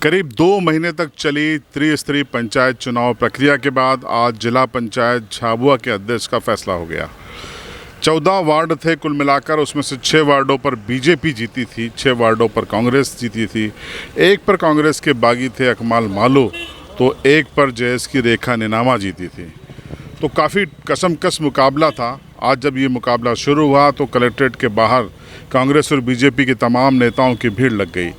करीब 2 महीने तक चली त्रिस्तरीय पंचायत चुनाव प्रक्रिया के बाद आज जिला पंचायत झाबुआ के अध्यक्ष का फैसला हो गया। 14 वार्ड थे कुल मिलाकर, उसमें से 6 वार्डों पर बीजेपी जीती थी, 6 वार्डों पर कांग्रेस जीती थी, एक पर कांग्रेस के बागी थे अकमाल मालू, तो एक पर जेएस की रेखा निनामा जीती थी। तो काफ़ी कसमकस मुकाबला था। आज जब ये मुकाबला शुरू हुआ तो कलेक्ट्रेट के बाहर कांग्रेस और बीजेपी के तमाम नेताओं की भीड़ लग गई।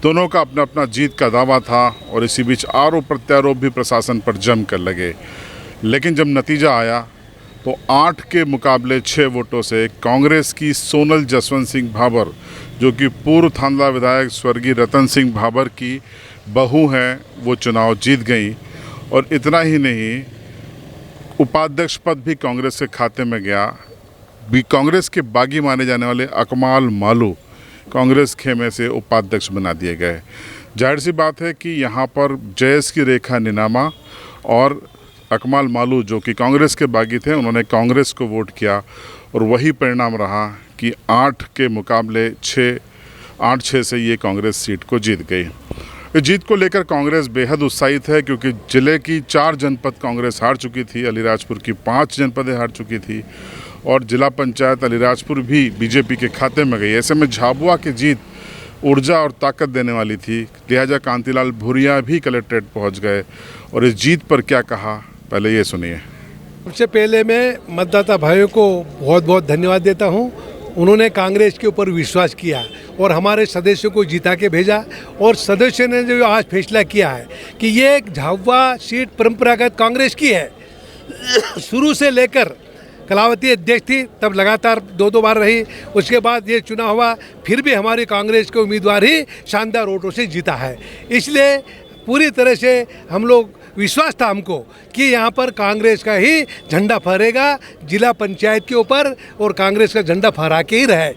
दोनों का अपना अपना जीत का दावा था और इसी बीच आरोप प्रत्यारोप भी प्रशासन पर जम कर लगे। लेकिन जब नतीजा आया तो 8 के मुकाबले 6 वोटों से कांग्रेस की सोनल जसवंत सिंह भाबर, जो कि पूर्व थांदला विधायक स्वर्गीय रतन सिंह भाबर की बहू हैं, वो चुनाव जीत गई। और इतना ही नहीं, उपाध्यक्ष पद भी कांग्रेस के खाते में गया। कांग्रेस के बागी माने जाने वाले अकमाल मालू कांग्रेस खेमे से उपाध्यक्ष बना दिए गए। जाहिर सी बात है कि यहाँ पर जेएस की रेखा निनामा और अकमाल मालू, जो कि कांग्रेस के बागी थे, उन्होंने कांग्रेस को वोट किया और वही परिणाम रहा कि 8 के मुकाबले 8-6 से ये कांग्रेस सीट को जीत गई। इस जीत को लेकर कांग्रेस बेहद उत्साहित है, क्योंकि जिले की 4 जनपद कांग्रेस हार चुकी थी, अलीराजपुर की 5 जनपदें हार चुकी थी और जिला पंचायत अलीराजपुर भी बीजेपी के खाते में गई। ऐसे में झाबुआ की जीत ऊर्जा और ताकत देने वाली थी, लिहाजा कांतिलाल भूरिया भी कलेक्ट्रेट पहुंच गए और इस जीत पर क्या कहा, पहले ये सुनिए। सबसे पहले मैं मतदाता भाइयों को बहुत बहुत धन्यवाद देता हूं। उन्होंने कांग्रेस के ऊपर विश्वास किया और हमारे सदस्यों को जिता के भेजा। और सदस्यों ने जो आज फैसला किया है कि ये झाबुआ सीट परंपरागत कांग्रेस की है। शुरू से लेकर कलावती अध्यक्ष थी, तब लगातार 2 बार रही। उसके बाद ये चुनाव हुआ, फिर भी हमारी कांग्रेस के उम्मीदवार ही शानदार वोटों से जीता है। इसलिए पूरी तरह से हम लोग विश्वास था हमको कि यहाँ पर कांग्रेस का ही झंडा फहरेगा जिला पंचायत के ऊपर और कांग्रेस का झंडा फहरा के ही रहे।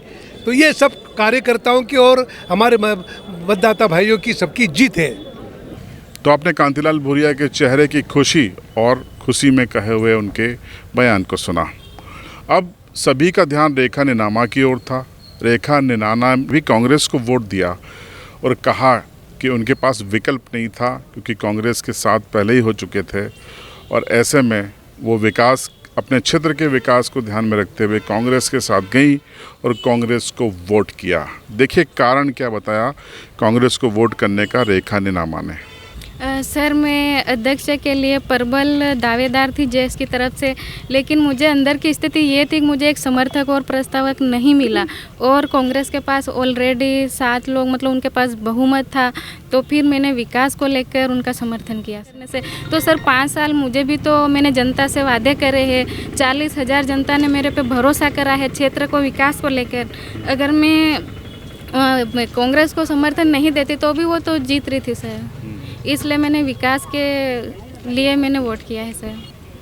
तो ये सब कार्यकर्ताओं की और हमारे मतदाता भाइयों की सबकी जीत है। तो आपने कांतिलाल भूरिया के चेहरे की खुशी और खुशी में कहे हुए उनके बयान को सुना। अब सभी का ध्यान रेखा निनामा की ओर था। रेखा निनामा भी कांग्रेस को वोट दिया और कहा कि उनके पास विकल्प नहीं था, क्योंकि कांग्रेस के साथ पहले ही हो चुके थे और ऐसे में वो विकास, अपने क्षेत्र के विकास को ध्यान में रखते हुए कांग्रेस के साथ गई और कांग्रेस को वोट किया। देखिए कारण क्या बताया कांग्रेस को वोट करने का रेखा निनामा ने। सर, मैं अध्यक्ष के लिए प्रबल दावेदार थी जेएस की तरफ से, लेकिन मुझे अंदर की स्थिति ये थी कि मुझे एक समर्थक और प्रस्तावक नहीं मिला और कांग्रेस के पास ऑलरेडी 7 लोग, मतलब उनके पास बहुमत था। तो फिर मैंने विकास को लेकर उनका समर्थन किया। तो सर 5 साल मुझे भी, तो मैंने जनता से वादे करे हैं, 40,000 जनता ने मेरे पे भरोसा करा है क्षेत्र को विकास को लेकर। अगर मैं कांग्रेस को समर्थन नहीं देती तो भी वो तो जीत रही थी सर, इसलिए मैंने विकास के लिए मैंने वोट किया है सर।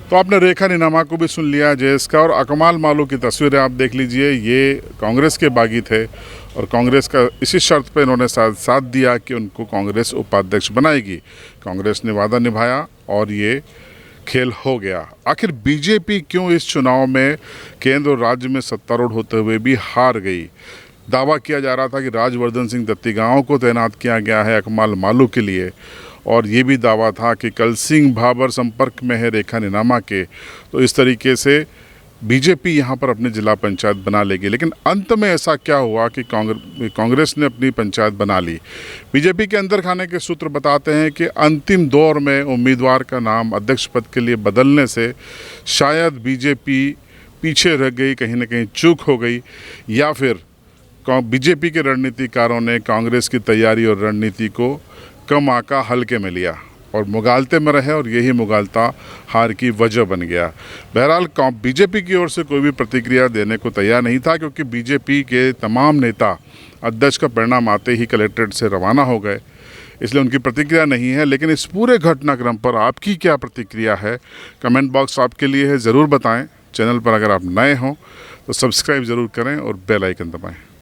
तो आपने रेखा निनामा को भी सुन लिया जेएस का, और अकमाल मालू की तस्वीरें आप देख लीजिए। ये कांग्रेस के बागी थे और कांग्रेस का इसी शर्त पे इन्होंने साथ दिया कि उनको कांग्रेस उपाध्यक्ष बनाएगी। कांग्रेस ने वादा निभाया और ये खेल हो गया। आखिर बीजेपी क्यों इस चुनाव में केंद्र और राज्य में सत्तारूढ़ होते हुए भी हार गई? दावा किया जा रहा था कि राजवर्धन सिंह दत्तीगांव को तैनात किया गया है अकमाल मालू के लिए, और ये भी दावा था कि कल सिंह भाबर संपर्क में है रेखा निनामा के, तो इस तरीके से बीजेपी यहाँ पर अपनी जिला पंचायत बना लेगी। लेकिन अंत में ऐसा क्या हुआ कि कांग्रेस ने अपनी पंचायत बना ली। बीजेपी के अंदर खाने के सूत्र बताते हैं कि अंतिम दौर में उम्मीदवार का नाम अध्यक्ष पद के लिए बदलने से शायद बीजेपी पीछे रह गई, कहीं ना कहीं चूक हो गई, या फिर बीजेपी के रणनीतिकारों ने कांग्रेस की तैयारी और रणनीति को कम आका हल्के में लिया और मुगालते में रहे, और यही मुगालता हार की वजह बन गया। बहरहाल बीजेपी की ओर से कोई भी प्रतिक्रिया देने को तैयार नहीं था, क्योंकि बीजेपी के तमाम नेता अध्यक्ष का परिणाम आते ही कलेक्ट्रेट से रवाना हो गए, इसलिए उनकी प्रतिक्रिया नहीं है। लेकिन इस पूरे घटनाक्रम पर आपकी क्या प्रतिक्रिया है, कमेंट बॉक्स आपके लिए है, ज़रूर बताएं। चैनल पर अगर आप नए हों तो सब्सक्राइब ज़रूर करें और बेल आइकन दबाएं।